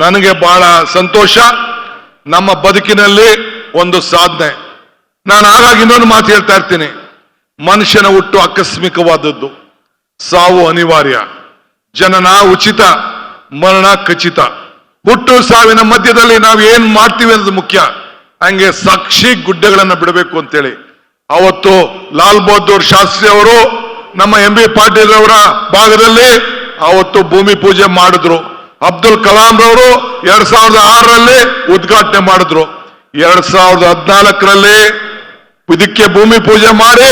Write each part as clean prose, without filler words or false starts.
ನನಗೆ ಬಹಳ ಸಂತೋಷ. ನಮ್ಮ ಬದುಕಿನಲ್ಲಿ ಒಂದು ಸಾಧನೆ. ನಾನು ಆಗಾಗ ಇನ್ನೊಂದು ಮಾತು ಹೇಳ್ತಾ ಇರ್ತೀನಿ, ಮನುಷ್ಯನ ಹುಟ್ಟು ಆಕಸ್ಮಿಕವಾದದ್ದು, ಸಾವು ಅನಿವಾರ್ಯ, ಜನನ ಉಚಿತ, ಮರಣ ಖಚಿತ. ಹುಟ್ಟು ಸಾವಿನ ಮಧ್ಯದಲ್ಲಿ ನಾವು ಏನ್ ಮಾಡ್ತೀವಿ ಅನ್ನೋದು ಮುಖ್ಯ. ಹಂಗೆ ಸಾಕ್ಷಿ ಗುಡ್ಡೆಗಳನ್ನ ಬಿಡಬೇಕು ಅಂತೇಳಿ ಅವತ್ತು ಲಾಲ್ ಬಹದ್ದೂರ್ ಶಾಸ್ತ್ರಿ ಅವರು ನಮ್ಮ MB ಪಾಟೀಲ್ ಅವರ ಭಾಗದಲ್ಲಿ ಅವತ್ತು ಭೂಮಿ ಪೂಜೆ ಮಾಡಿದ್ರು. ಅಬ್ದುಲ್ ಕಲಾಂ ರವರು 2006ರಲ್ಲಿ ಉದ್ಘಾಟನೆ ಮಾಡಿದ್ರು. 2014ರಲ್ಲಿ ಇದಕ್ಕೆ ಭೂಮಿ ಪೂಜೆ ಮಾಡಿ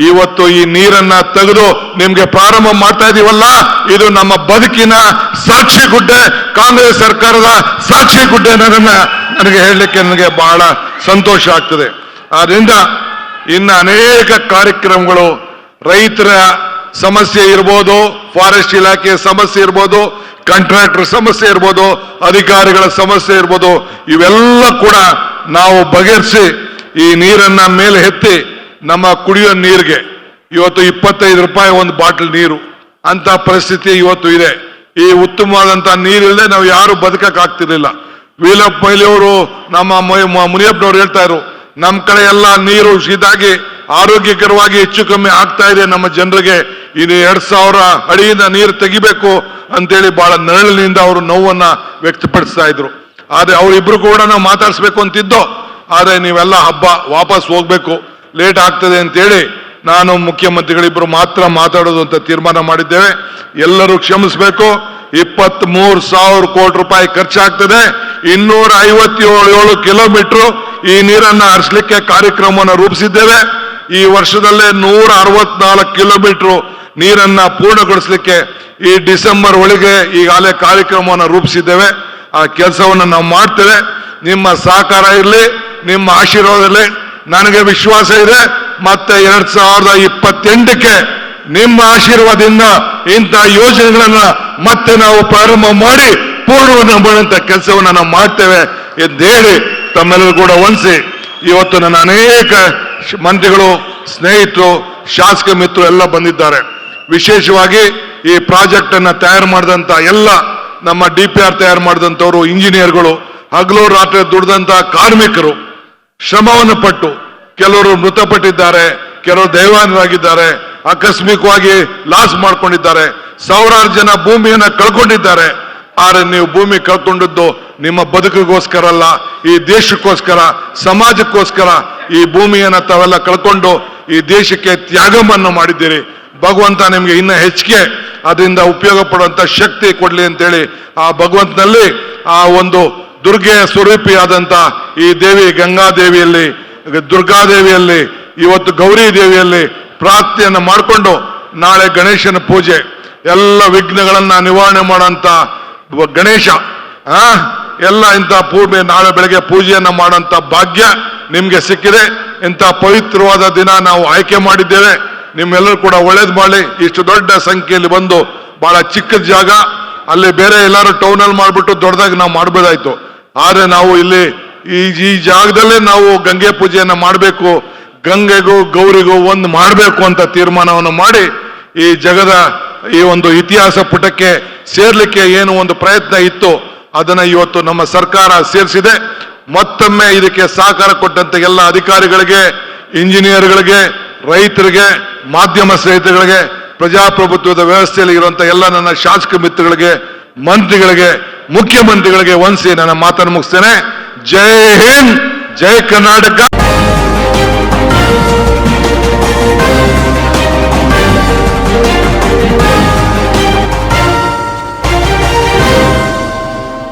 ಇವತ್ತು ಈ ನೀರನ್ನ ತೆಗೆದು ನಿಮ್ಗೆ ಪ್ರಾರಂಭ ಮಾಡ್ತಾ ಇದೀವಲ್ಲ, ಇದು ನಮ್ಮ ಬದುಕಿನ ಸಾಕ್ಷಿ ಗುಡ್ಡೆ, ಕಾಂಗ್ರೆಸ್ ಸರ್ಕಾರದ ಸಾಕ್ಷಿ ಗುಡ್ಡೆ. ನನಗೆ ಹೇಳಲಿಕ್ಕೆ ನನಗೆ ಬಹಳ ಸಂತೋಷ ಆಗ್ತದೆ. ಆದ್ರಿಂದ ಇನ್ನು ಅನೇಕ ಕಾರ್ಯಕ್ರಮಗಳು, ರೈತರ ಸಮಸ್ಯೆ ಇರ್ಬೋದು, ಫಾರೆಸ್ಟ್ ಇಲಾಖೆ ಸಮಸ್ಯೆ ಇರ್ಬೋದು, ಕಾಂಟ್ರಾಕ್ಟರ್ ಸಮಸ್ಯೆ ಇರ್ಬೋದು, ಅಧಿಕಾರಿಗಳ ಸಮಸ್ಯೆ ಇರ್ಬೋದು, ಇವೆಲ್ಲ ಕೂಡ ನಾವು ಬಗೆಹರಿಸಿ ಈ ನೀರನ್ನ ಮೇಲೆ ಎತ್ತಿ ನಮ್ಮ ಕುಡಿಯೋ ನೀರಿಗೆ ಇವತ್ತು 25 ರೂಪಾಯಿ ಒಂದು ಬಾಟಲ್ ನೀರು ಅಂತ ಪರಿಸ್ಥಿತಿ ಇವತ್ತು ಇದೆ. ಈ ಉತ್ತಮವಾದಂತಹ ನೀರಿಲ್ಲದೆ ನಾವು ಯಾರು ಬದುಕಕ್ಕಾಗ್ತಿರ್ಲಿಲ್ಲ. ವೀಲಪ್ಪ ಮೊಯ್ಲಿಯವರು, ನಮ್ಮ ಮುನಿಯಪ್ಪನವ್ರು ಹೇಳ್ತಾ ಇದ್ರು, ನಮ್ಮ ಕಡೆ ಎಲ್ಲ ನೀರು ಇದಾಗಿ ಆರೋಗ್ಯಕರವಾಗಿ ಹೆಚ್ಚು ಕಮ್ಮಿ ಆಗ್ತಾ ಇದೆ ನಮ್ಮ ಜನರಿಗೆ. ಇದು 2000 ಅಡಿಯಿಂದ ನೀರು ತೆಗಿಬೇಕು ಅಂತೇಳಿ ಬಹಳ ನರಳಿನಿಂದ ಅವರು ನೋವನ್ನ ವ್ಯಕ್ತಪಡಿಸ್ತಾ ಇದ್ರು. ಆದ್ರೆ ಅವರಿಬ್ರು ಕೂಡ ನಾವು ಮಾತಾಡಿಸ್ಬೇಕು ಅಂತಿದ್ದೋ, ಆದ್ರೆ ನೀವೆಲ್ಲ ಹಬ್ಬ ವಾಪಸ್ ಹೋಗ್ಬೇಕು, ಲೇಟ್ ಆಗ್ತದೆ ಅಂತೇಳಿ ನಾನು ಮುಖ್ಯಮಂತ್ರಿಗಳಿಬ್ರು ಮಾತ್ರ ಮಾತಾಡೋದು ಅಂತ ತೀರ್ಮಾನ ಮಾಡಿದ್ದೇವೆ. ಎಲ್ಲರೂ ಕ್ಷಮಿಸಬೇಕು. 23,000 ಕೋಟಿ ರೂಪಾಯಿ ಖರ್ಚಾಗ್ತದೆ. 257 ಕಿಲೋಮೀಟರ್ ಈ ನೀರನ್ನ ಹರಿಸಲಿಕ್ಕೆ ಕಾರ್ಯಕ್ರಮವನ್ನು ರೂಪಿಸಿದ್ದೇವೆ. ಈ ವರ್ಷದಲ್ಲೇ 164 ಕಿಲೋಮೀಟರ್ ನೀರನ್ನ ಪೂರ್ಣಗೊಳಿಸಲಿಕ್ಕೆ ಈ ಡಿಸೆಂಬರ್ ಒಳಗೆ ಈಗಾಗಲೇ ಕಾರ್ಯಕ್ರಮವನ್ನು ರೂಪಿಸಿದ್ದೇವೆ. ಆ ಕೆಲಸವನ್ನು ನಾವು ಮಾಡ್ತೇವೆ. ನಿಮ್ಮ ಸಹಕಾರ ಇರಲಿ, ನಿಮ್ಮ ಆಶೀರ್ವಾದ ಇರಲಿ. ನನಗೆ ವಿಶ್ವಾಸ ಇದೆ ಮತ್ತೆ 2028ಕ್ಕೆ ನಿಮ್ಮ ಆಶೀರ್ವಾದದಿಂದ ಇಂಥ ಯೋಜನೆಗಳನ್ನ ಮತ್ತೆ ನಾವು ಪ್ರಾರಂಭ ಮಾಡಿ ಪೂರ್ಣವನ್ನು ಮಾಡುವಂತ ಕೆಲಸವನ್ನು ನಾವು ಮಾಡ್ತೇವೆ ಎಂದು ಹೇಳಿ ತಮ್ಮೆಲ್ಲರೂ ಕೂಡ ಹೊಂದಿಸಿ, ಇವತ್ತು ನನ್ನ ಅನೇಕ ಮಂತ್ರಿಗಳು, ಸ್ನೇಹಿತರು, ಶಾಸಕ ಮಿತ್ರರು ಎಲ್ಲ ಬಂದಿದ್ದಾರೆ. ವಿಶೇಷವಾಗಿ ಈ ಪ್ರಾಜೆಕ್ಟ್ ಅನ್ನ ತಯಾರು ಮಾಡಿದಂತ ಎಲ್ಲ ನಮ್ಮ DPR ತಯಾರು ಮಾಡಿದಂಥವ್ರು, ಇಂಜಿನಿಯರ್ಗಳು, ಹಗಲು ರಾತ್ರಿ ದುಡಿದಂತ ಕಾರ್ಮಿಕರು, ಶ್ರಮವನ್ನು ಪಟ್ಟು ಕೆಲವರು ಮೃತಪಟ್ಟಿದ್ದಾರೆ, ಕೆಲವರು ದೈವಾನ್ಯರಾಗಿದ್ದಾರೆ, ಆಕಸ್ಮಿಕವಾಗಿ ಲಾಸ್ ಮಾಡ್ಕೊಂಡಿದ್ದಾರೆ, ಸಾವಿರಾರು ಜನ ಭೂಮಿಯನ್ನ ಕಳ್ಕೊಂಡಿದ್ದಾರೆ. ಆದ್ರೆ ನೀವು ಭೂಮಿ ಕಳ್ಕೊಂಡದ್ದು ನಿಮ್ಮ ಬದುಕಿಗೋಸ್ಕರ ಅಲ್ಲ, ಈ ದೇಶಕ್ಕೋಸ್ಕರ, ಸಮಾಜಕ್ಕೋಸ್ಕರ ಈ ಭೂಮಿಯನ್ನ ತಾವೆಲ್ಲ ಕಳ್ಕೊಂಡು ಈ ದೇಶಕ್ಕೆ ತ್ಯಾಗವನ್ನು ಮಾಡಿದ್ದೀರಿ. ಭಗವಂತ ನಿಮ್ಗೆ ಇನ್ನ ಹೆಚ್ಚಿಗೆ ಅದರಿಂದ ಉಪಯೋಗ ಪಡುವಂತ ಶಕ್ತಿ ಕೊಡ್ಲಿ ಅಂತೇಳಿ ಆ ಭಗವಂತನಲ್ಲಿ, ಆ ಒಂದು ದುರ್ಗೆಯ ಸ್ವರೂಪಿಯಾದಂತ ಈ ದೇವಿ ಗಂಗಾದೇವಿಯಲ್ಲಿ, ದುರ್ಗಾದೇವಿಯಲ್ಲಿ, ಇವತ್ತು ಗೌರಿ ದೇವಿಯಲ್ಲಿ ಪ್ರಾರ್ಥನೆಯನ್ನು ಮಾಡಿಕೊಂಡು ನಾಳೆ ಗಣೇಶನ ಪೂಜೆ, ಎಲ್ಲ ವಿಘ್ನಗಳನ್ನ ನಿವಾರಣೆ ಮಾಡುವಂತ ಗಣೇಶ ಎಲ್ಲ ಇಂಥ ನಾಳೆ ಬೆಳಗ್ಗೆ ಪೂಜೆಯನ್ನ ಮಾಡುವಂತ ಭಾಗ್ಯ ನಿಮ್ಗೆ ಸಿಕ್ಕಿದೆ. ಇಂಥ ಪವಿತ್ರವಾದ ದಿನ ನಾವು ಆಯ್ಕೆ ಮಾಡಿದ್ದೇವೆ. ನಿಮ್ಮೆಲ್ಲರೂ ಕೂಡ ಒಳ್ಳೇದು ಮಾಡಿ. ಇಷ್ಟು ದೊಡ್ಡ ಸಂಖ್ಯೆಯಲ್ಲಿ ಬಂದು, ಬಹಳ ಚಿಕ್ಕ ಜಾಗ, ಅಲ್ಲಿ ಬೇರೆ ಎಲ್ಲರೂ ಟೌನಲ್ಲಿ ಮಾಡ್ಬಿಟ್ಟು ದೊಡ್ಡದಾಗಿ ನಾವು ಮಾಡ್ಬೋದಾಯ್ತು. ಆದ್ರೆ ನಾವು ಇಲ್ಲಿ ಈ ಜಾಗದಲ್ಲೇ ನಾವು ಗಂಗೆ ಪೂಜೆಯನ್ನ ಮಾಡಬೇಕು, ಗಂಗೆಗೂ ಗೌರಿಗೂ ಒಂದು ಮಾಡಬೇಕು ಅಂತ ತೀರ್ಮಾನವನ್ನು ಮಾಡಿ ಈ ಜಗದ ಈ ಒಂದು ಇತಿಹಾಸ ಪುಟಕ್ಕೆ ಸೇರ್ಲಿಕ್ಕೆ ಏನು ಒಂದು ಪ್ರಯತ್ನ ಇತ್ತು ಅದನ್ನ ಇವತ್ತು ನಮ್ಮ ಸರ್ಕಾರ ಸೇರಿಸಿದೆ. ಮತ್ತೊಮ್ಮೆ ಇದಕ್ಕೆ ಸಹಕಾರ ಕೊಟ್ಟಂತ ಎಲ್ಲ ಅಧಿಕಾರಿಗಳಿಗೆ, ಇಂಜಿನಿಯರ್ಗಳಿಗೆ, ರೈತರಿಗೆ, ಮಾಧ್ಯಮ ಸ್ನೇಹಿತರಿಗೆ, ಪ್ರಜಾಪ್ರಭುತ್ವದ ವ್ಯವಸ್ಥೆಯಲ್ಲಿ ಇರುವಂತಹ ಎಲ್ಲ ನನ್ನ ಶಾಸಕ ಮಿತ್ರಗಳಿಗೆ, ಮಂತ್ರಿಗಳಿಗೆ, ಮುಖ್ಯಮಂತ್ರಿಗಳಿಗೆ ವಂದಿಸಿ ನನ್ನ ಮಾತನ್ನು ಮುಗಿಸ್ತೇನೆ. ಜೈ ಹಿಂದ್, ಜೈ ಕರ್ನಾಟಕ.